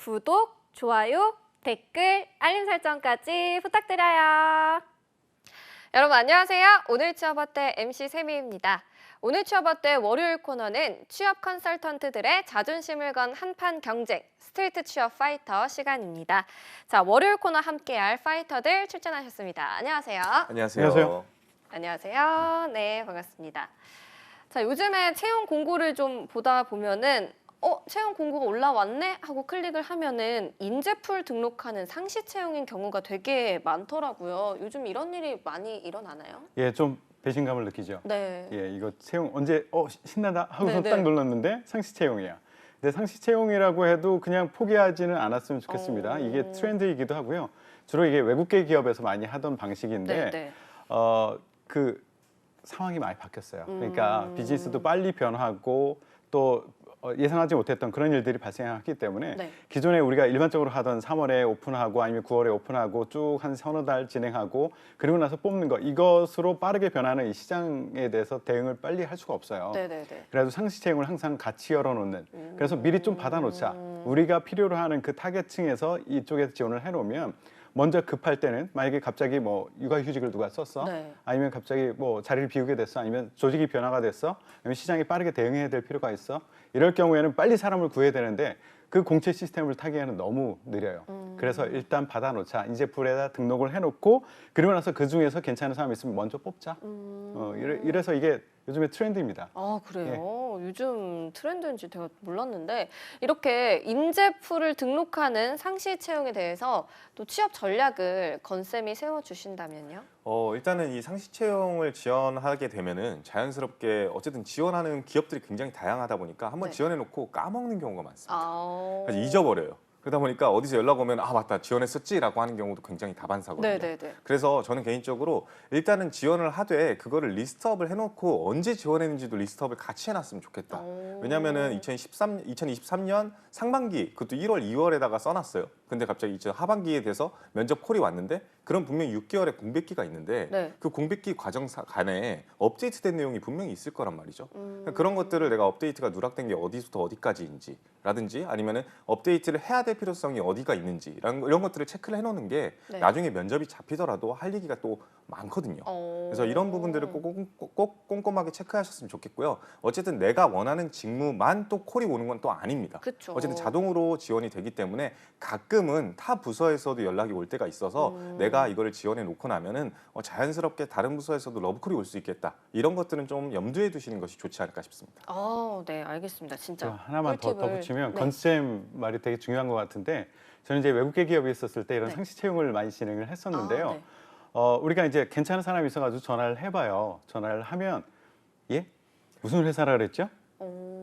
구독, 좋아요, 댓글, 알림 설정까지 부탁드려요. 여러분 안녕하세요. 오늘 취업어때 MC 세미입니다. 오늘 취업어때 월요일 코너는 취업 컨설턴트들의 자존심을 건 한판 경쟁, 스트리트 취업 파이터 시간입니다. 자, 월요일 코너 함께할 파이터들 출전하셨습니다. 안녕하세요. 안녕하세요. 안녕하세요. 네, 반갑습니다. 자, 요즘에 채용 공고를 좀 보다 보면은 채용 공고가 올라왔네? 하고 클릭을 하면은 인재풀 등록하는 상시 채용인 경우가 되게 많더라고요. 요즘 이런 일이 많이 일어나나요? 예, 좀 배신감을 느끼죠. 네. 예, 이거 채용 언제 신나다 하고서 네, 딱 네. 눌렀는데 상시 채용이야. 근데 상시 채용이라고 해도 그냥 포기하지는 않았으면 좋겠습니다. 이게 트렌드이기도 하고요. 주로 이게 외국계 기업에서 많이 하던 방식인데 네, 네. 그 상황이 많이 바뀌었어요. 그러니까 비즈니스도 빨리 변하고 또 예상하지 못했던 그런 일들이 발생했기 때문에 네. 기존에 우리가 일반적으로 하던 3월에 오픈하고 아니면 9월에 오픈하고 쭉 한 서너 달 진행하고 그리고 나서 뽑는 거 이것으로 빠르게 변하는 이 시장에 대해서 대응을 빨리 할 수가 없어요. 네, 네, 네. 그래서 상시 채용을 항상 같이 열어놓는 그래서 미리 좀 받아놓자. 우리가 필요로 하는 그 타겟층에서 이쪽에서 지원을 해놓으면 먼저 급할 때는 만약에 갑자기 뭐 육아휴직을 누가 썼어, 네. 아니면 갑자기 뭐 자리를 비우게 됐어, 아니면 조직이 변화가 됐어, 아니면 시장이 빠르게 대응해야 될 필요가 있어. 이럴 경우에는 빨리 사람을 구해야 되는데 그 공채 시스템을 타기에는 너무 느려요. 그래서 일단 받아놓자. 이제 풀에다 등록을 해놓고 그리고 나서 그 중에서 괜찮은 사람이 있으면 먼저 뽑자. 이래서 이게 요즘의 트렌드입니다. 아, 그래요? 요즘 트렌드인지 제가 몰랐는데 이렇게 인재풀을 등록하는 상시 채용에 대해서 또 취업 전략을 건쌤이 세워주신다면요? 일단은 이 상시 채용을 지원하게 되면은 자연스럽게 어쨌든 지원하는 기업들이 굉장히 다양하다 보니까 한번 네. 지원해놓고 까먹는 경우가 많습니다. 아, 그래서 잊어버려요. 그러다 보니까 어디서 연락 오면 아 맞다 지원했었지라고 하는 경우도 굉장히 다반사거든요. 네네네. 그래서 저는 개인적으로 일단은 지원을 하되 그거를 리스트업을 해놓고 언제 지원했는지도 리스트업을 같이 해놨으면 좋겠다. 왜냐면은 2023년 상반기 그것도 1월, 2월에다가 써놨어요. 근데 갑자기 이제 하반기에 돼서 면접 콜이 왔는데 그럼 분명히 6개월의 공백기가 있는데 네. 그 공백기 과정 간에 업데이트된 내용이 분명히 있을 거란 말이죠. 그러니까 그런 것들을 내가 업데이트가 누락된 게 어디서부터 어디까지인지 라든지 아니면은 업데이트를 해야 될 필요성이 어디가 있는지 이런 것들을 체크를 해놓는 게 네. 나중에 면접이 잡히더라도 할 얘기가 또 많거든요. 그래서 이런 부분들을 꼭 꼼꼼하게 체크하셨으면 좋겠고요. 어쨌든 내가 원하는 직무만 또 콜이 오는 건 또 아닙니다. 그쵸. 어쨌든 자동으로 지원이 되기 때문에 가끔은 타 부서에서도 연락이 올 때가 있어서 내가 이거를 지원해 놓고 나면은 자연스럽게 다른 부서에서도 러브콜이 올 수 있겠다. 이런 것들은 좀 염두에 두시는 것이 좋지 않을까 싶습니다. 아, 네, 알겠습니다. 진짜. 하나만 더 꿀팁을- 덧붙이면 네. 건쌤 말이 되게 중요한 것 같은데 저는 이제 외국계 기업에 있었을 때 이런 네. 상시 채용을 많이 진행을 했었는데요. 아, 네. 우리가 이제 괜찮은 사람이 있어가지고 전화를 해봐요. 전화를 하면 예? 무슨 회사라 그랬죠?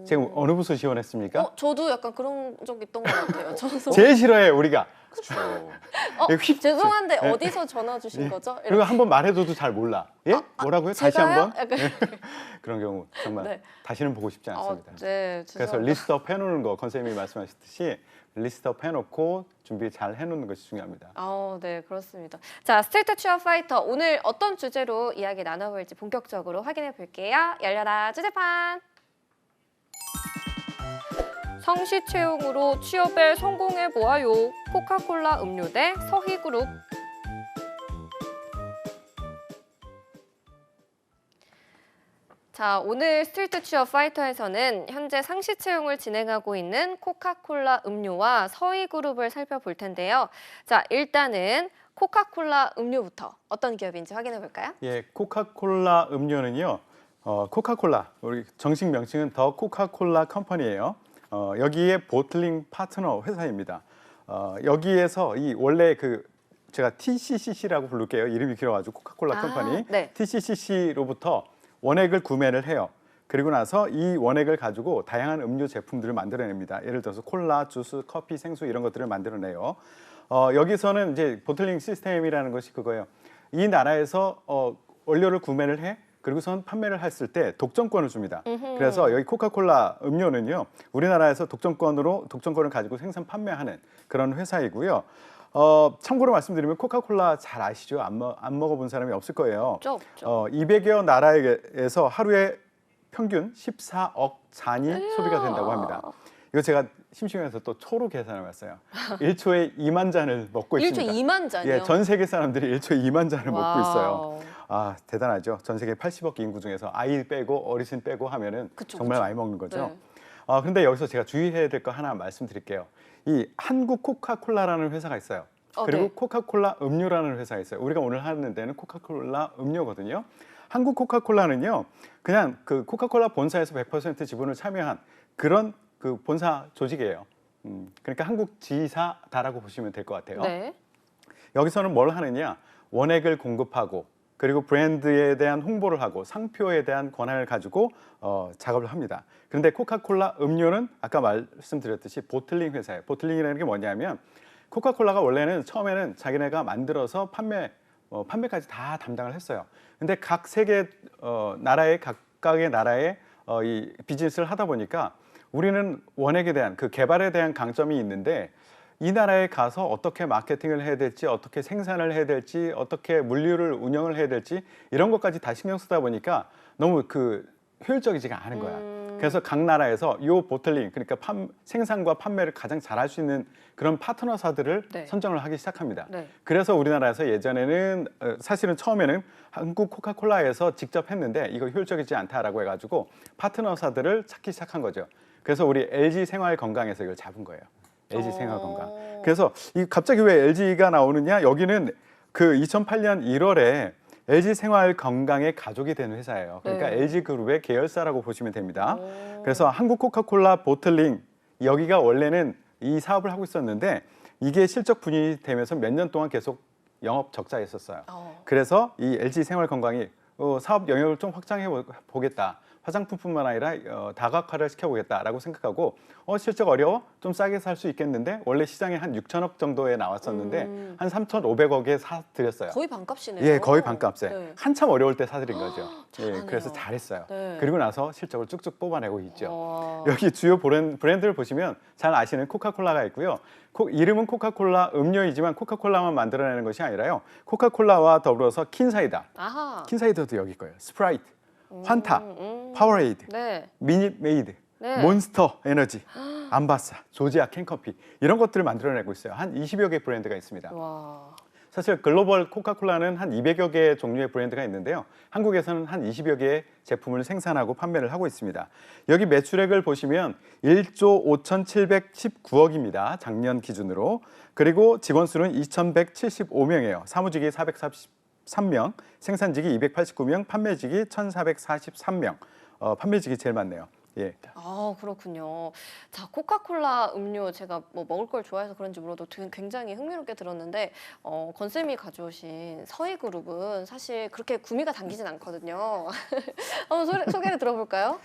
지금 어느 부서 지원했습니까? 저도 약간 그런 적 있던 것 같아요. 저도. 제일 싫어해 우리가. 그렇죠. 죄송한데 어디서 전화 주신 거죠? 이렇게. 그리고 한번 말해줘도 잘 몰라. 예? 뭐라고요? 다시 제가요? 한번? 약간 그런 경우 정말 네. 다시는 보고 싶지 않습니다. 네, 그래서 죄송합니다. 리스트업 해놓는 거 건쌤이 말씀하셨듯이 리스트업 해놓고 준비 잘 해놓는 것이 중요합니다. 네, 그렇습니다. 자, 스트리트 취업 파이터 오늘 어떤 주제로 이야기 나눠볼지 본격적으로 확인해 볼게요. 열려라 주제판. 상시 채용으로 취업에 성공해 보아요. 코카콜라 음료 대 서희그룹. 자, 오늘 스트리트 취업 파이터에서는 현재 상시 채용을 진행하고 있는 코카콜라 음료와 서희그룹을 살펴볼 텐데요. 자, 일단은 코카콜라 음료부터 어떤 기업인지 확인해 볼까요? 예, 코카콜라 음료는요. 코카콜라 우리 정식 명칭은 더 코카콜라 컴퍼니예요. 여기에 보틀링 파트너 회사입니다. 여기에서 이 원래 제가 TCCC라고 부를게요. 이름이 길어가지고 코카콜라 컴퍼니. 네. TCCC로부터 원액을 구매를 해요. 그리고 나서 이 원액을 가지고 다양한 음료 제품들을 만들어냅니다. 예를 들어서 콜라, 주스, 커피, 생수 이런 것들을 만들어내요. 여기서는 이제 보틀링 시스템이라는 것이 그거예요. 이 나라에서 원료를 구매를 해. 그리고선 판매를 했을 때 독점권을 줍니다. 그래서 여기 코카콜라 음료는요. 우리나라에서 독점권을 가지고 생산 판매하는 그런 회사이고요. 참고로 말씀드리면 코카콜라 잘 아시죠? 안 먹어본 사람이 없을 거예요. 없죠, 없죠. 200여 나라에서 하루에 평균 14억 잔이 소비가 된다고 합니다. 이거 제가 심심해서 또 초로 계산해 봤어요. 1초에 2만 잔을 먹고 1초 있습니다. 2만 잔이요? 예, 전 세계 사람들이 1초에 2만 잔을 먹고 있어요. 와우. 아, 대단하죠. 전 세계 80억 인구 중에서 아이 빼고 어르신 빼고 하면은 그쵸, 정말 그쵸. 많이 먹는 거죠. 네. 그런데 여기서 제가 주의해야 될 거 하나 말씀드릴게요. 이 한국 코카콜라라는 회사가 있어요. 그리고 네. 코카콜라 음료라는 회사가 있어요. 우리가 오늘 하는 데는 코카콜라 음료거든요. 한국 코카콜라는요, 그냥 그 코카콜라 본사에서 100% 지분을 참여한 그런 그 본사 조직이에요. 그러니까 한국 지사다라고 보시면 될 것 같아요. 네. 여기서는 뭘 하느냐, 원액을 공급하고 그리고 브랜드에 대한 홍보를 하고 상표에 대한 권한을 가지고 작업을 합니다. 그런데 코카콜라 음료는 아까 말씀드렸듯이 보틀링 회사예요. 보틀링이라는 게 뭐냐면 코카콜라가 원래는 처음에는 자기네가 만들어서 판매까지 다 담당을 했어요. 근데 각 세계 나라의 각각의 나라의 이 비즈니스를 하다 보니까 우리는 원액에 대한 그 개발에 대한 강점이 있는데 이 나라에 가서 어떻게 마케팅을 해야 될지, 어떻게 생산을 해야 될지, 어떻게 물류를 운영을 해야 될지 이런 것까지 다 신경 쓰다 보니까 너무 그 효율적이지가 않은 거야. 그래서 각 나라에서 이 보틀링, 그러니까 생산과 판매를 가장 잘할 수 있는 그런 파트너사들을 네. 선정을 하기 시작합니다. 네. 그래서 우리나라에서 예전에는 사실은 처음에는 한국 코카콜라에서 직접 했는데 이거 효율적이지 않다라고 해가지고 파트너사들을 찾기 시작한 거죠. 그래서 우리 LG 생활건강에서 이걸 잡은 거예요. LG 생활건강. 그래서 이 갑자기 왜 LG가 나오느냐? 여기는 그 2008년 1월에 LG 생활건강의 가족이 된 회사예요. 그러니까 네. LG 그룹의 계열사라고 보시면 됩니다. 그래서 한국 코카콜라 보틀링 여기가 원래는 이 사업을 하고 있었는데 이게 실적 분이 되면서 몇 년 동안 계속 영업 적자였었어요. 그래서 이 LG 생활건강이 사업 영역을 좀 확장해 보겠다. 화장품뿐만 아니라 다각화를 시켜보겠다라고 생각하고 실적 어려워? 좀 싸게 살 수 있겠는데 원래 시장에 한 6천억 정도에 나왔었는데 한 3,500억에 사드렸어요. 거의 반값이네요. 예, 거의 반값에. 네. 한참 어려울 때 사드린 거죠. 예, 잘하네요. 그래서 잘했어요. 네. 그리고 나서 실적을 쭉쭉 뽑아내고 있죠. 와. 여기 주요 브랜드를 보시면 잘 아시는 코카콜라가 있고요. 이름은 코카콜라 음료이지만 코카콜라만 만들어내는 것이 아니라요. 코카콜라와 더불어서 킨사이다. 아하. 킨사이더도 여기 거예요. 스프라이트, 환타, 파워에이드, 네. 미닛메이드, 네. 몬스터 에너지, 암바사, 조지아 캔커피 이런 것들을 만들어내고 있어요. 한 20여 개 브랜드가 있습니다. 와. 사실 글로벌 코카콜라는 한 200여 개의 종류의 브랜드가 있는데요. 한국에서는 한 20여 개의 제품을 생산하고 판매를 하고 있습니다. 여기 매출액을 보시면 1조 5,719억입니다. 작년 기준으로. 그리고 직원 수는 2,175명이에요. 사무직이 443명, 생산직이 289명, 판매직이 1,443명. 판매직이 제일 많네요. 예. 아, 그렇군요. 자, 코카콜라 음료 제가 뭐 먹을 걸 좋아해서 그런지 몰라도 굉장히 흥미롭게 들었는데 건쌤이 가져오신 서해그룹은 사실 그렇게 구미가 당기진 않거든요. 한번 소개를 들어볼까요?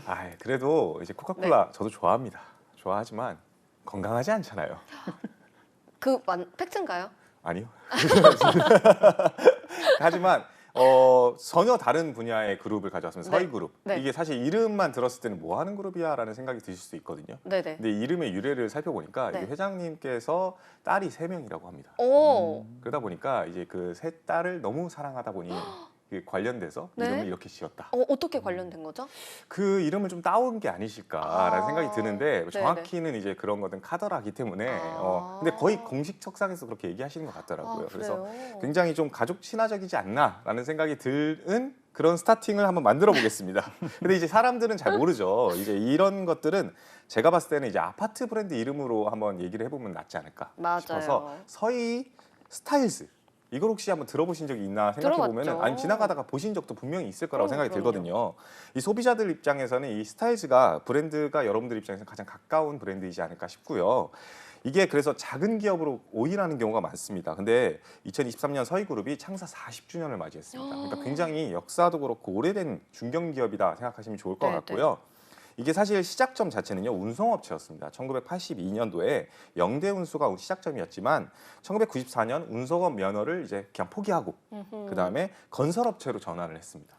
아, 그래도 이제 코카콜라 저도 좋아합니다. 좋아하지만 건강하지 않잖아요. 팩트인가요? 아니요. 하지만 전혀 다른 분야의 그룹을 가져왔으면 네. 서희그룹. 네. 이게 사실 이름만 들었을 때는 뭐 하는 그룹이야라는 생각이 드실 수 있거든요. 네네. 근데 이름의 유래를 살펴보니까 네. 이 회장님께서 딸이 3명이라고 합니다. 오. 그러다 보니까 이제 그 세 딸을 너무 사랑하다 보니 그 관련돼서 네. 이름을 이렇게 지었다. 어떻게 관련된 거죠? 그 이름을 좀 따온 게 아니실까라는 생각이 드는데 네네. 정확히는 이제 그런 거는 카더라기 때문에 근데 거의 공식 책상에서 그렇게 얘기하시는 것 같더라고요. 그래서 그래요? 굉장히 좀 가족 친화적이지 않나라는 생각이 드는 그런 스타팅을 한번 만들어 보겠습니다. 근데 이제 사람들은 잘 모르죠. 이제 이런 것들은 제가 봤을 때는 이제 아파트 브랜드 이름으로 한번 얘기를 해보면 낫지 않을까 맞아요. 싶어서 서희 스타일즈. 이걸 혹시 한번 들어보신 적이 있나 생각해 보면 들어봤죠. 아니 지나가다가 보신 적도 분명히 있을 거라고 생각이 그럼요. 들거든요. 이 소비자들 입장에서는 이 스타일즈가 브랜드가 여러분들 입장에서 가장 가까운 브랜드이지 않을까 싶고요. 이게 그래서 작은 기업으로 오인하는 경우가 많습니다. 근데 2023년 서희그룹이 창사 40주년을 맞이했습니다. 그러니까 굉장히 역사도 그렇고 오래된 중견기업이다 생각하시면 좋을 것 네, 같고요. 이게 사실 시작점 자체는요 운송업체였습니다. 1982년도에 영대 운수가 시작점이었지만 1994년 운송업 면허를 이제 그냥 포기하고 그 다음에 건설업체로 전환을 했습니다.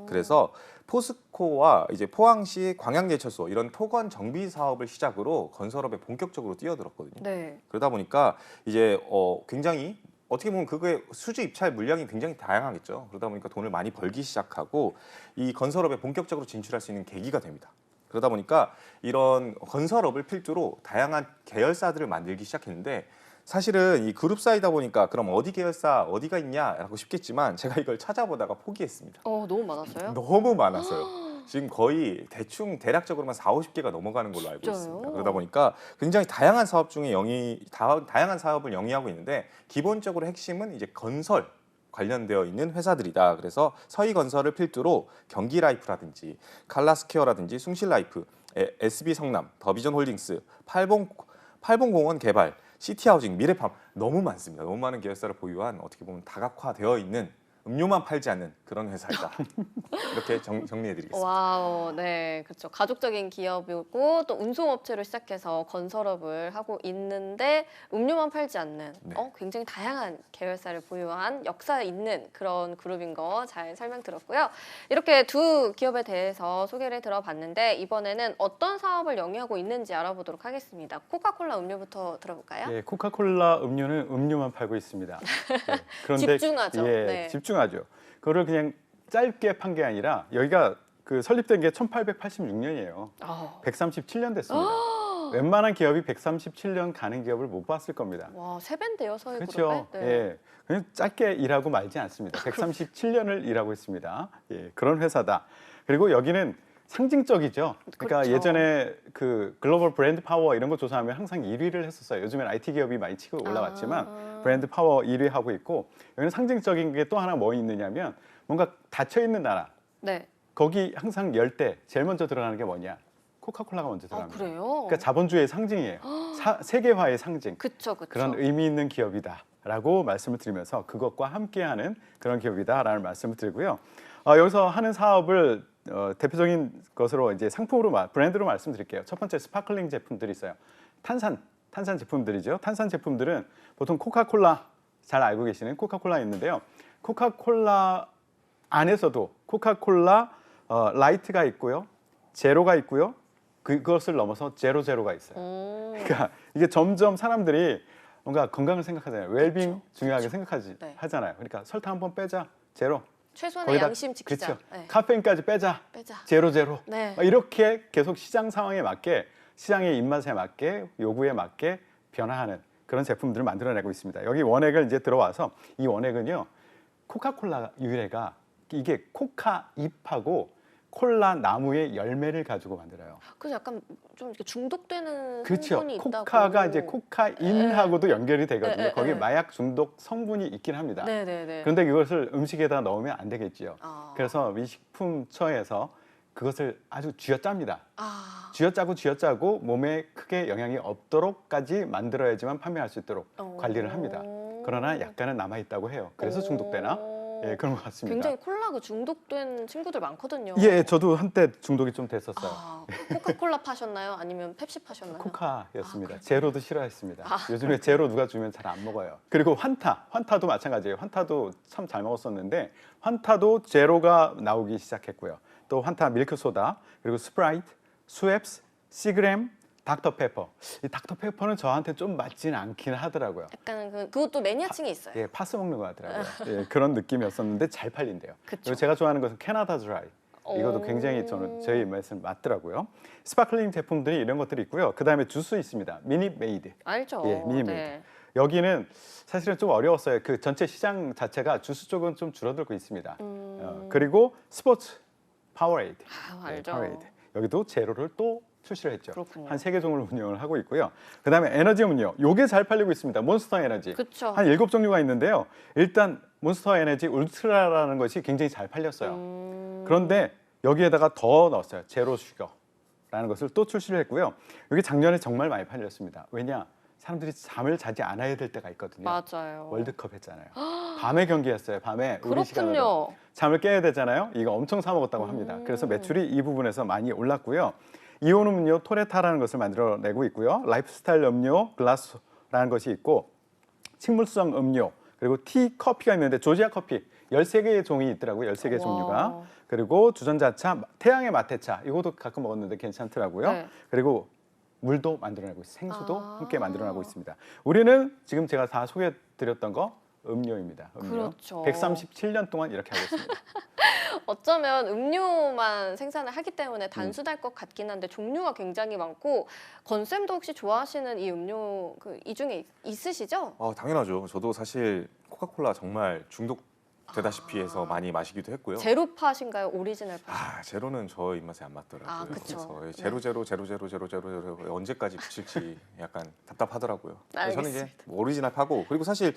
그래서 포스코와 이제 포항시 광양제철소 이런 토건 정비 사업을 시작으로 건설업에 본격적으로 뛰어들었거든요. 네. 그러다 보니까 이제 굉장히 어떻게 보면 그거의 수주 입찰 물량이 굉장히 다양하겠죠. 그러다 보니까 돈을 많이 벌기 시작하고 이 건설업에 본격적으로 진출할 수 있는 계기가 됩니다. 그러다 보니까 이런 건설업을 필두로 다양한 계열사들을 만들기 시작했는데 사실은 이 그룹사이다 보니까 그럼 어디 계열사 어디가 있냐라고 싶겠지만 제가 이걸 찾아보다가 포기했습니다. 너무 많았어요? 너무 많아서요. 지금 거의 대략적으로만 4, 50개가 넘어가는 걸로 알고 진짜요? 있습니다. 그러다 보니까 굉장히 다양한 사업 중에 다양한 사업을 영위하고 있는데 기본적으로 핵심은 이제 건설 관련되어 있는 회사들이다. 그래서 서희건설을 필두로 경기라이프라든지 칼라스퀘어라든지 숭실라이프, SB 성남, 더비전홀딩스, 팔봉공원 개발, 시티하우징, 미래팜 너무 많습니다. 너무 많은 계열사를 보유한 어떻게 보면 다각화되어 있는 음료만 팔지 않는 그런 회사이다. 이렇게 정리해드리겠습니다. 와우, 네, 그렇죠. 가족적인 기업이고 또 운송업체로 시작해서 건설업을 하고 있는데 음료만 팔지 않는 네. 굉장히 다양한 계열사를 보유한 역사 있는 그런 그룹인 거 잘 설명 들었고요. 이렇게 두 기업에 대해서 소개를 들어봤는데 이번에는 어떤 사업을 영위하고 있는지 알아보도록 하겠습니다. 코카콜라 음료부터 들어볼까요? 예, 코카콜라 음료는 음료만 팔고 있습니다. 예, 그런데 집중하죠. 예, 네. 집중하죠. 그거를 그냥 짧게 판 게 아니라 여기가 그 설립된 게 1886년이에요. 137년 됐습니다. 웬만한 기업이 137년 가는 기업을 못 봤을 겁니다. 와, 세 배인데요, 서희 그렇죠. 그룹에? 네. 예, 그냥 짧게 일하고 말지 않습니다. 137년을 일하고 있습니다. 예, 그런 회사다. 그리고 여기는 상징적이죠. 그러니까 그렇죠. 예전에 그 글로벌 브랜드 파워 이런 거 조사하면 항상 1위를 했었어요. 요즘엔 IT 기업이 많이 치고 올라왔지만 브랜드 파워 1위 하고 있고 여기는 상징적인 게 또 하나 뭐 있느냐면 뭔가 닫혀 있는 나라. 네. 거기 항상 열 때 제일 먼저 들어가는 게 뭐냐? 코카콜라가 먼저 들어갑니다. 그래요? 그러니까 자본주의의 상징이에요. 세계화의 상징. 그쵸. 그런 의미 있는 기업이다라고 말씀을 드리면서 그것과 함께하는 그런 기업이다라는 말씀을 드리고요. 여기서 하는 사업을 대표적인 것으로 이제 상품으로 브랜드로 말씀드릴게요. 첫 번째 스파클링 제품들이 있어요. 탄산 제품들이죠. 탄산 제품들은 보통 코카콜라 잘 알고 계시는 코카콜라 있는데요. 코카콜라 안에서도 코카콜라 라이트가 있고요, 제로가 있고요. 그것을 넘어서 제로가 있어요. 그러니까 이게 점점 사람들이 뭔가 건강을 생각하잖아요. 웰빙 중요하게 네. 하잖아요. 그러니까 설탕 한번 빼자, 제로. 최소한의 양심 지키자. 그렇죠. 네. 카페인까지 빼자, 빼자. 제로. 네. 이렇게 계속 시장 상황에 맞게, 시장의 입맛에 맞게, 요구에 맞게 변화하는 그런 제품들을 만들어내고 있습니다. 여기 원액을 이제 들어와서 이 원액은요, 코카콜라 유래가 이게 코카 잎하고 콜라 나무의 열매를 가지고 만들어요. 그래서 약간 좀 이렇게 중독되는 그렇죠. 성분이 있다고. 코카가 이제 코카인하고도 연결이 되거든요. 거기에 네. 마약 중독 성분이 있긴 합니다. 네네네. 그런데 이것을 음식에다 넣으면 안 되겠지요. 그래서 아. 미식품처에서 그것을 아주 쥐어짭니다. 쥐어짜고 몸에 크게 영향이 없도록까지 만들어야지만 판매할 수 있도록 관리를 합니다. 그러나 약간은 남아 있다고 해요. 그래서 중독되나? 예, 그런 것 같습니다. 굉장히 콜라 중독된 친구들 많거든요. 예, 저도 한때 중독이 좀 됐었어요. 코카콜라 파셨나요? 아니면 펩시 파셨나요? 코카였습니다. 제로도 싫어했습니다. 요즘에 제로 누가 주면 잘 안 먹어요. 그리고 환타도 마찬가지예요. 환타도 참 잘 먹었었는데 환타도 제로가 나오기 시작했고요. 또 환타 밀크소다, 그리고 스프라이트, 수엡스, 시그램, 닥터페퍼. 이 닥터페퍼는 저한테 좀 맞지는 않긴 하더라고요. 약간 그것도 매니아층이 있어요. 예, 파스 먹는 것 같더라고요. 예, 그런 느낌이었었는데 잘 팔린대요. 그쵸. 그리고 제가 좋아하는 것은 캐나다 드라이. 이것도 굉장히 저희 입맛에 맞더라고요. 스파클링 제품들이 이런 것들이 있고요. 그 다음에 주스 있습니다. 미닛 메이드. 알죠. 예, 미닛 메이드. 여기는 사실은 좀 어려웠어요. 그 전체 시장 자체가 주스 쪽은 좀 줄어들고 있습니다. 그리고 스포츠 파워에이드. 알죠. 파워에이드. 여기도 제로를 또 출시를 했죠. 그렇군요. 한 3개 종을 운영을 하고 있고요. 그다음에 에너지 음료. 요게 잘 팔리고 있습니다. 몬스터 에너지. 그쵸. 한 7종류가 있는데요. 일단 몬스터 에너지 울트라라는 것이 굉장히 잘 팔렸어요. 그런데 여기에다가 더 넣었어요. 제로 슈거라는 것을 또 출시를 했고요. 여기 작년에 정말 많이 팔렸습니다. 왜냐? 사람들이 잠을 자지 않아야 될 때가 있거든요. 맞아요. 월드컵 했잖아요. 밤에 경기했어요. 밤에 우리 시간으로. 그렇군요. 잠을 깨야 되잖아요. 이거 엄청 사 먹었다고 합니다. 그래서 매출이 이 부분에서 많이 올랐고요. 이온 음료 토레타라는 것을 만들어내고 있고요. 라이프스타일 음료 글라스라는 것이 있고 식물성 음료 그리고 티, 커피가 있는데 조지아 커피 13개의 종이 있더라고요. 13개 종류가. 그리고 주전자차, 태양의 마테차 이것도 가끔 먹었는데 괜찮더라고요. 네. 그리고 물도 만들어내고 있어요. 생수도 함께 만들어내고 있습니다. 우리는 지금 제가 다 소개해드렸던 거 음료입니다. 음료. 그렇죠. 137년 동안 이렇게 하고 있습니다. 어쩌면 음료만 생산을 하기 때문에 단순할 것 같긴 한데 종류가 굉장히 많고 건쌤도 혹시 좋아하시는 이 음료 이 중에 있으시죠? 당연하죠. 저도 사실 코카콜라 정말 중독되다시피 해서 많이 마시기도 했고요. 제로파신가요? 오리지널파? 제로는 저 입맛에 안 맞더라고요. 아, 그쵸. 그래서 제로 언제까지 붙일지 약간 답답하더라고요. 그래서 저는 이제 알겠습니다. 오리지널 파고, 그리고 사실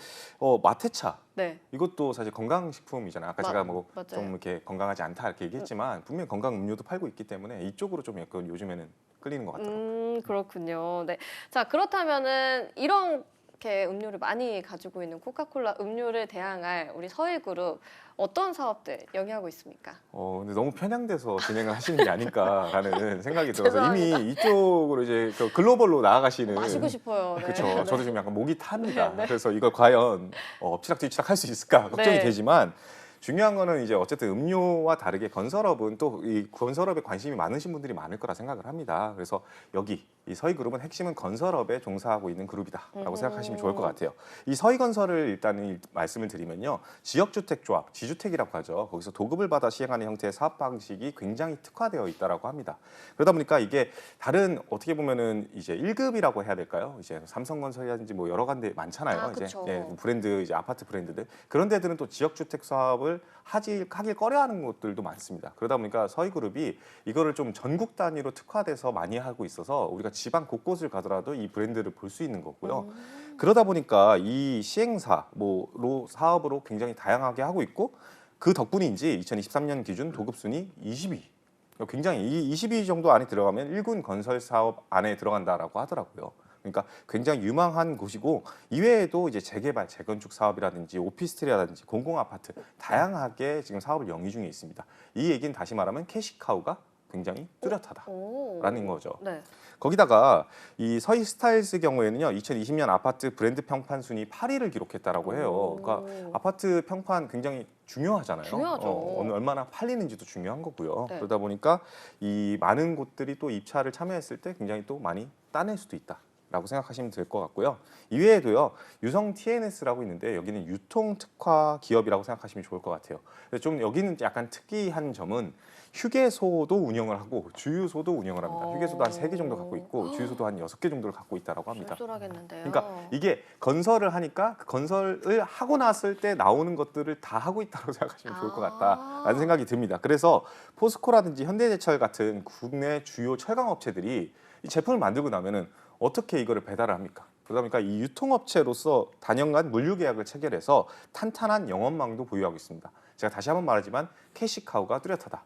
마테차 네. 이것도 사실 건강식품이잖아요. 아까 제가 뭐 맞아요. 좀 이렇게 건강하지 않다 이렇게 얘기했지만 분명히 건강 음료도 팔고 있기 때문에 이쪽으로 좀 약간 요즘에는 끌리는 것 같더라고요. 그렇군요. 네. 자, 그렇다면은 이렇게 음료를 많이 가지고 있는 코카콜라 음료를 대항할 우리 서희그룹 어떤 사업들 영위하고 있습니까? 근데 너무 편향돼서 진행을 하시는 게 아닐까라는 생각이 들어서 죄송합니다. 이미 이쪽으로 이제 그 글로벌로 나아가시는. 마시고 싶어요. 네. 그렇죠. 네. 저도 지금 약간 목이 탑니다. 네. 그래서 이걸 과연 엎치락뒤치락 할 수 있을까 걱정이 네. 되지만, 중요한 거는 이제 어쨌든 음료와 다르게 건설업은 또 이 건설업에 관심이 많으신 분들이 많을 거라 생각을 합니다. 그래서 여기 이 서희그룹은 핵심은 건설업에 종사하고 있는 그룹이다라고 생각하시면 좋을 것 같아요. 이 서희건설을 일단은 말씀을 드리면요, 지역주택조합, 지주택이라고 하죠. 거기서 도급을 받아 시행하는 형태의 사업 방식이 굉장히 특화되어 있다라고 합니다. 그러다 보니까 이게 다른 어떻게 보면은 이제 1급이라고 해야 될까요? 이제 삼성건설이라든지 뭐 여러 군데 많잖아요. 이제 그쵸. 브랜드, 이제 아파트 브랜드들, 그런 데들은 또 지역주택 사업을 하길 꺼려하는 곳들도 많습니다. 그러다 보니까 서희그룹이 이거를 좀 전국 단위로 특화돼서 많이 하고 있어서 우리가 지방 곳곳을 가더라도 이 브랜드를 볼 수 있는 거고요. 그러다 보니까 이 시행사로 사업으로 굉장히 다양하게 하고 있고, 그 덕분인지 2023년 기준 도급 순위 20위. 굉장히 이 20위 정도 안에 들어가면 1군 건설 사업 안에 들어간다라고 하더라고요. 그러니까 굉장히 유망한 곳이고, 이외에도 이제 재개발, 재건축 사업이라든지 오피스텔이라든지 공공 아파트 다양하게 지금 사업을 영위 중에 있습니다. 이 얘기는 다시 말하면 캐시카우가 굉장히 뚜렷하다라는 거죠. 네. 거기다가 이 서희 스타일스 경우에는요, 2020년 아파트 브랜드 평판 순위 8위를 기록했다라고 해요. 그러니까 아파트 평판 굉장히 중요하잖아요. 중요하죠. 얼마나 팔리는지도 중요한 거고요. 네. 그러다 보니까 이 많은 곳들이 또 입찰을 참여했을 때 굉장히 또 많이 따낼 수도 있다라고 생각하시면 될 것 같고요. 이외에도요, 유성 TNS라고 있는데 여기는 유통 특화 기업이라고 생각하시면 좋을 것 같아요. 좀 여기는 약간 특이한 점은 휴게소도 운영을 하고 주유소도 운영을 합니다. 휴게소도 한 3개 정도 갖고 있고 주유소도 한 6개 정도를 갖고 있다라고 합니다. 쏠쏠하겠는데요. 그러니까 이게 건설을 하니까 그 건설을 하고 났을 때 나오는 것들을 다 하고 있다고 생각하시면 좋을 것 같다라는 생각이 듭니다. 그래서 포스코라든지 현대제철 같은 국내 주요 철강 업체들이 이 제품을 만들고 나면은 어떻게 이거를 배달을 합니까? 그러다 보니까 이 유통업체로서 단연간 물류 계약을 체결해서 탄탄한 영업망도 보유하고 있습니다. 제가 다시 한번 말하지만 캐시카우가 뚜렷하다.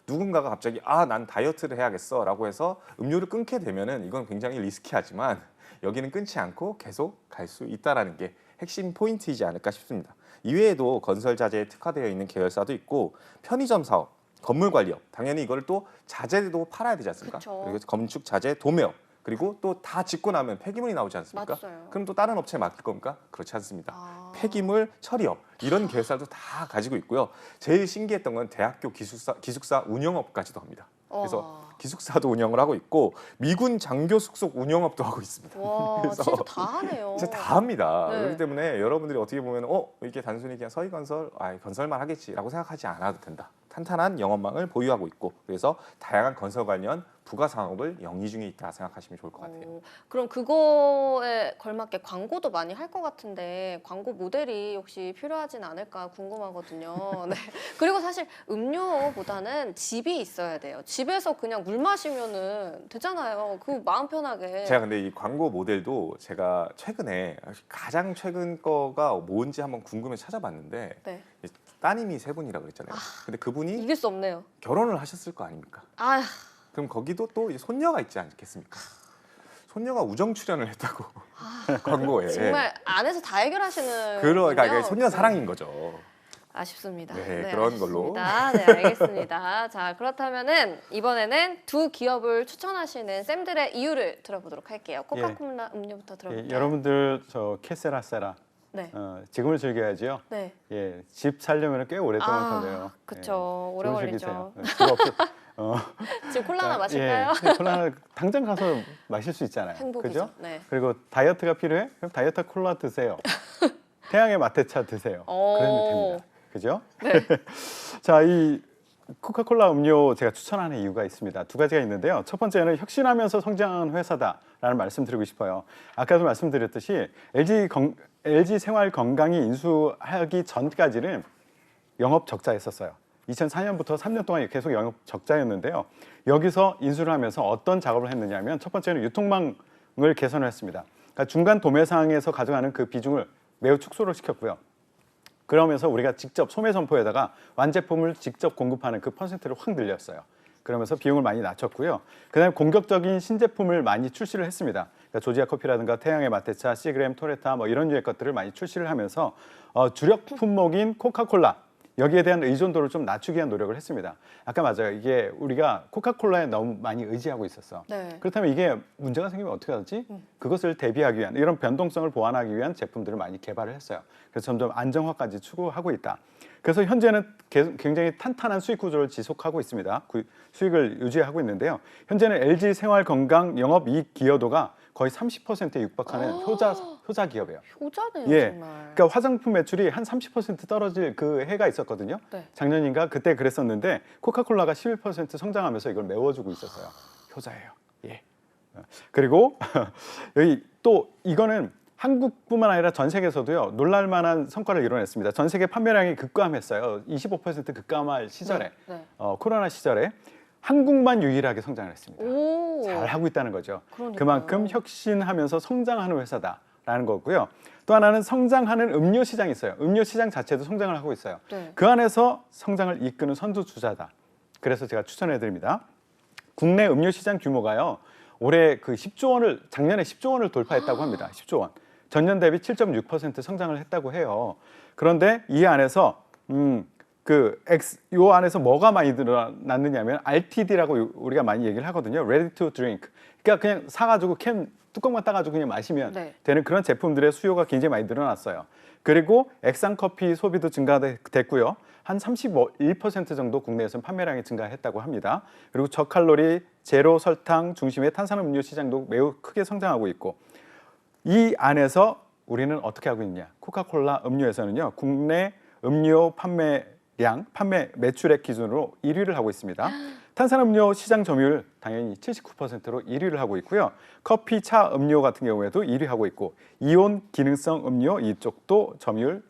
누군가가 갑자기 난 다이어트를 해야겠어라고 해서 음료를 끊게 되면은 이건 굉장히 리스키하지만 여기는 끊지 않고 계속 갈 수 있다라는 게 핵심 포인트이지 않을까 싶습니다. 이외에도 건설 자재에 특화되어 있는 계열사도 있고, 편의점 사업, 건물 관리업, 당연히 이걸 또 자재도 팔아야 되지 않습니까? 그쵸. 그리고 건축 자재 도매업, 그리고 또 다 짓고 나면 폐기물이 나오지 않습니까? 맞아요. 그럼 또 다른 업체에 맡길 겁니까? 그렇지 않습니다. 폐기물 처리업, 이런 계열사도 다 가지고 있고요. 제일 신기했던 건 대학교 기숙사 운영업까지도 합니다. 그래서 기숙사도 운영을 하고 있고 미군 장교 숙속 운영업도 하고 있습니다. 와, 그래서 진짜 다 하네요. 진짜 다 합니다. 네. 그렇기 때문에 여러분들이 어떻게 보면 이게 단순히 그냥 서희건설, 건설만 하겠지라고 생각하지 않아도 된다. 탄탄한 영업망을 보유하고 있고, 그래서 다양한 건설 관련 부가 산업을 영위 중에 있다 생각하시면 좋을 것 같아요. 그럼 그거에 걸맞게 광고도 많이 할 것 같은데 광고 모델이 혹시 필요하진 않을까 궁금하거든요. 네. 그리고 사실 음료보다는 집이 있어야 돼요. 집에서 그냥 물 마시면은 되잖아요. 그 마음 편하게. 제가 근데 이 광고 모델도 제가 최근에 가장 최근 거가 뭔지 한번 궁금해서 찾아봤는데, 네. 따님이 3분이라고 그랬잖아요. 근데 그분이 이길 수 없네요. 결혼을 하셨을 거 아닙니까? 그럼 거기도 또 손녀가 있지 않겠습니까? 손녀가 우정 출연을 했다고 광고에. 정말 안에서 다 해결하시는. 그러니까 군요. 이게 손녀 사랑인 거죠. 아쉽습니다. 네, 그런 걸로. 알겠습니다. 네, 알겠습니다. 자, 그렇다면은 이번에는 두 기업을 추천하시는 쌤들의 이유를 들어보도록 할게요. 코카콜라 음료부터 들어볼게요. 여러분들 저 캐세라세라 네. 지금을 즐겨야지요. 네. 집 살려면 꽤 오랫동안 걸려요. 그쵸. 오래 지금 걸리죠. 즐기세요. 집 없어. 지금 콜라 하나 마실까요? 콜라를 당장 가서 마실 수 있잖아요. 행복이죠. 그죠? 네. 그리고 다이어트가 필요해? 그럼 다이어트 콜라 드세요. 태양의 마테차 드세요. 그러면 됩니다. 그죠? 네. 자, 이 코카콜라 음료 제가 추천하는 이유가 있습니다. 두 가지가 있는데요. 첫 번째는 혁신하면서 성장한 회사다라는 말씀드리고 싶어요. 아까도 말씀드렸듯이 LG 생활 건강이 인수하기 전까지는 영업 적자였었어요. 2004년부터 3년 동안 계속 영업 적자였는데요. 여기서 인수를 하면서 어떤 작업을 했느냐면 첫 번째는 유통망을 개선을 했습니다. 그러니까 중간 도매상에서 가져가는 그 비중을 매우 축소를 시켰고요. 그러면서 우리가 직접 소매점포에다가 완제품을 직접 공급하는 그 퍼센트를 확 늘렸어요. 그러면서 비용을 많이 낮췄고요. 그다음에 공격적인 신제품을 많이 출시를 했습니다. 그러니까 조지아 커피라든가 태양의 마테차, 시그램, 토레타 뭐 이런 류의 것들을 많이 출시를 하면서 주력 품목인 코카콜라 여기에 대한 의존도를 좀 낮추기 위한 노력을 했습니다. 아까 맞아요. 이게 우리가 코카콜라에 너무 많이 의지하고 있었어. 네. 그렇다면 이게 문제가 생기면 어떻게 하지? 그것을 대비하기 위한 이런 변동성을 보완하기 위한 제품들을 많이 개발을 했어요. 그래서 점점 안정화까지 추구하고 있다. 그래서 현재는 굉장히 탄탄한 수익 구조를 지속하고 있습니다. 수익을 유지하고 있는데요. 현재는 LG 생활건강 영업이익 기여도가 거의 30%에 육박하는 효자 기업이에요. 효자네요, 예, 정말. 그러니까 화장품 매출이 한 30% 떨어질 그 해가 있었거든요. 네. 작년인가 그때 그랬었는데 코카콜라가 11% 성장하면서 이걸 메워주고 있었어요. 효자예요. 예. 그리고 여기 또 이거는 한국뿐만 아니라 전 세계에서도요 놀랄만한 성과를 이뤄냈습니다. 전 세계 판매량이 급감했어요. 25% 급감할 시절에 네. 코로나 시절에 한국만 유일하게 성장을 했습니다. 오. 잘 하고 있다는 거죠. 그러니까요. 그만큼 혁신하면서 성장하는 회사다라는 거고요. 또 하나는 성장하는 음료 시장이 있어요. 음료 시장 자체도 성장을 하고 있어요. 네. 그 안에서 성장을 이끄는 선두주자다. 그래서 제가 추천해 드립니다. 국내 음료 시장 규모가요. 올해 그 10조 원을 작년에 10조 원을 돌파했다고 합니다. 10조 원. 전년 대비 7.6% 성장을 했다고 해요. 그런데 이 안에서 요 안에서 뭐가 많이 늘어났느냐면 RTD라고 우리가 많이 얘기를 하거든요. Ready to drink. 그러니까 그냥 사가지고 캔 뚜껑만 따가지고 그냥 마시면 네. 되는 그런 제품들의 수요가 굉장히 많이 늘어났어요. 그리고 액상 커피 소비도 증가됐고요. 한 31% 정도 국내에서는 판매량이 증가했다고 합니다. 그리고 저칼로리, 제로 설탕 중심의 탄산음료 시장도 매우 크게 성장하고 있고 이 안에서 우리는 어떻게 하고 있냐? 코카콜라 음료에서는요. 국내 음료 판매 매출액 기준으로 1위를 하고 있습니다. 탄산음료 시장 점유율 당연히 79%로 1위를 하고 있고요. 커피, 차, 음료 같은 경우에도 1위 하고 있고 이온 기능성 음료 이쪽도 점유율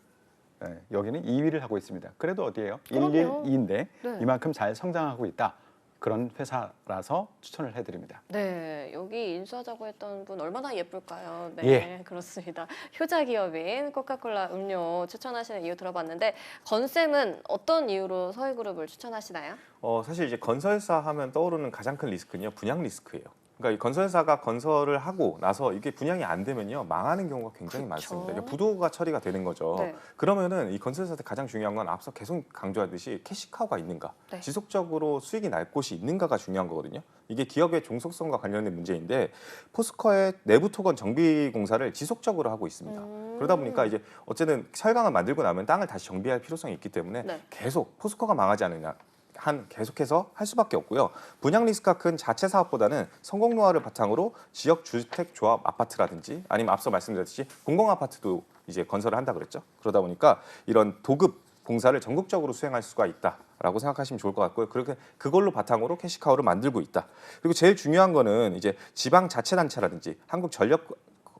여기는 2위를 하고 있습니다. 그래도 어디예요? 그럼요. 112인데 네. 이만큼 잘 성장하고 있다. 그런 회사라서 추천을 해드립니다. 네, 여기 인수하자고 했던 분 얼마나 예쁠까요? 네, 예. 그렇습니다. 효자 기업인 코카콜라 음료 추천하시는 이유 들어봤는데 건쌤은 어떤 이유로 서해그룹을 추천하시나요? 사실 이제 건설사 하면 떠오르는 가장 큰 리스크는요, 분양 리스크예요. 그러니까 이 건설사가 건설을 하고 나서 이게 분양이 안 되면요 망하는 경우가 굉장히 그쵸. 많습니다. 그러니까 부도가 처리가 되는 거죠. 네. 그러면은 이 건설사한테 가장 중요한 건 앞서 계속 강조하듯이 캐시카우가 있는가, 네. 지속적으로 수익이 날 곳이 있는가가 중요한 거거든요. 이게 기업의 종속성과 관련된 문제인데 포스코의 내부 토건 정비 공사를 지속적으로 하고 있습니다. 그러다 보니까 이제 어쨌든 철강을 만들고 나면 땅을 다시 정비할 필요성이 있기 때문에 네. 계속 포스코가 망하지 않느냐. 계속해서 할 수밖에 없고요. 분양 리스크가 큰 자체 사업보다는 성공 노하우를 바탕으로 지역 주택 조합 아파트라든지 아니면 앞서 말씀드렸듯이 공공 아파트도 이제 건설을 한다 그랬죠. 그러다 보니까 이런 도급 공사를 전국적으로 수행할 수가 있다라고 생각하시면 좋을 것 같고요. 그렇게 그걸로 바탕으로 캐시카우를 만들고 있다. 그리고 제일 중요한 거는 이제 지방 자치단체라든지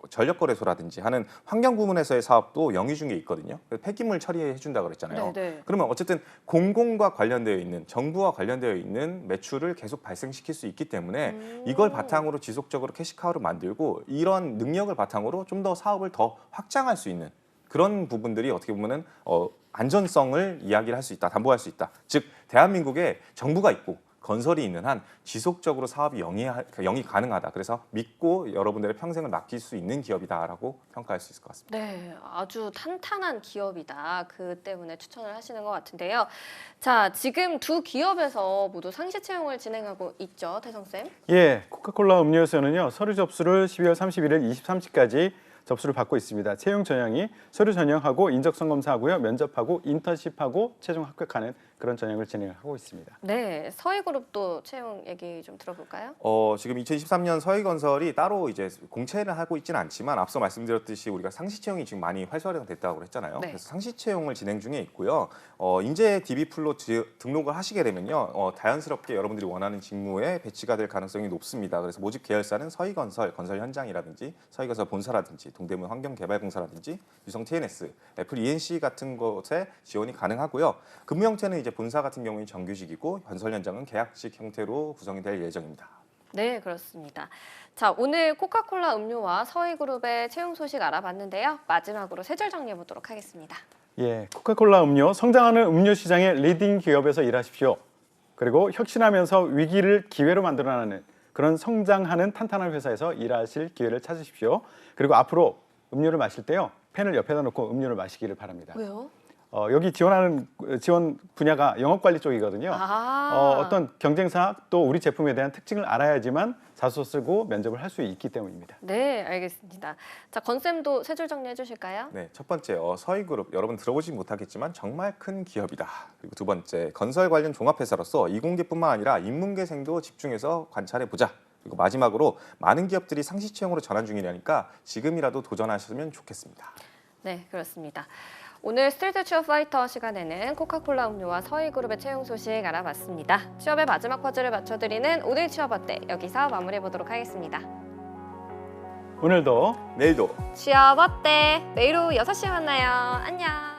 전력거래소라든지 하는 환경 부문에서의 사업도 영위 중에 있거든요. 폐기물 처리해 준다 그랬잖아요. 네. 그러면 어쨌든 공공과 관련되어 있는 정부와 관련되어 있는 매출을 계속 발생시킬 수 있기 때문에 이걸 바탕으로 지속적으로 캐시카우를 만들고 이런 능력을 바탕으로 좀 더 사업을 더 확장할 수 있는 그런 부분들이 어떻게 보면은 안전성을 이야기를 할 수 있다, 담보할 수 있다. 즉 대한민국에 정부가 있고 건설이 있는 한 지속적으로 사업이 영위 가능하다. 그래서 믿고 여러분들의 평생을 맡길 수 있는 기업이다라고 평가할 수 있을 것 같습니다. 네, 아주 탄탄한 기업이다. 그 때문에 추천을 하시는 것 같은데요. 자, 지금 두 기업에서 모두 상시 채용을 진행하고 있죠, 태성쌤? 예, 코카콜라 음료에서는요. 서류 접수를 12월 31일 23시까지 접수를 받고 있습니다. 채용 전형이 서류 전형하고 인적성 검사하고요. 면접하고 인턴십하고 최종 합격하는 그런 전형을 진행하고 있습니다. 네, 서희그룹도 채용 얘기 좀 들어볼까요? 지금 2023년 서희건설이 따로 이제 공채를 하고 있지는 않지만 앞서 말씀드렸듯이 우리가 상시 채용이 지금 많이 활성화됐다고 했잖아요. 네. 그래서 상시 채용을 진행 중에 있고요. 인재 DB풀로 등록을 하시게 되면요, 자연스럽게 여러분들이 원하는 직무에 배치가 될 가능성이 높습니다. 그래서 모집 계열사는 서희건설, 건설 현장이라든지 서희건설 본사라든지 동대문 환경개발공사라든지 유성 TNS, 애플 ENC 같은 곳에 지원이 가능하고요. 근무 형태는 이제 본사 같은 경우는 정규직이고 건설 현장은 계약직 형태로 구성이 될 예정입니다. 네, 그렇습니다. 자, 오늘 코카콜라 음료와 서희그룹의 채용 소식 알아봤는데요. 마지막으로 세 줄 정리해 보도록 하겠습니다. 예, 코카콜라 음료, 성장하는 음료 시장의 리딩 기업에서 일하십시오. 그리고 혁신하면서 위기를 기회로 만들어내는 그런 성장하는 탄탄한 회사에서 일하실 기회를 찾으십시오. 그리고 앞으로 음료를 마실 때요, 펜을 옆에다 놓고 음료를 마시기를 바랍니다. 왜요? 여기 지원 분야가 영업관리 쪽이거든요. 어떤 경쟁사 또 우리 제품에 대한 특징을 알아야지만 자소 쓰고 면접을 할 수 있기 때문입니다. 네, 알겠습니다. 자, 건쌤도 세 줄 정리해 주실까요? 네, 첫 번째 서희그룹 여러분 들어보지 못하겠지만 정말 큰 기업이다. 그리고 두 번째 건설 관련 종합회사로서 이공계뿐만 아니라 인문계생도 집중해서 관찰해 보자. 그리고 마지막으로 많은 기업들이 상시 채용으로 전환 중이라니까 지금이라도 도전하셨으면 좋겠습니다. 네, 그렇습니다. 오늘 스트리트 취업 파이터 시간에는 코카콜라 음료와 서희그룹의 채용 소식 알아봤습니다. 취업의 마지막 퍼즐을 맞춰드리는 오늘 취업 어때 여기서 마무리해 보도록 하겠습니다. 오늘도 내일도 취업 어때? 내일 오후 6시에 만나요. 안녕.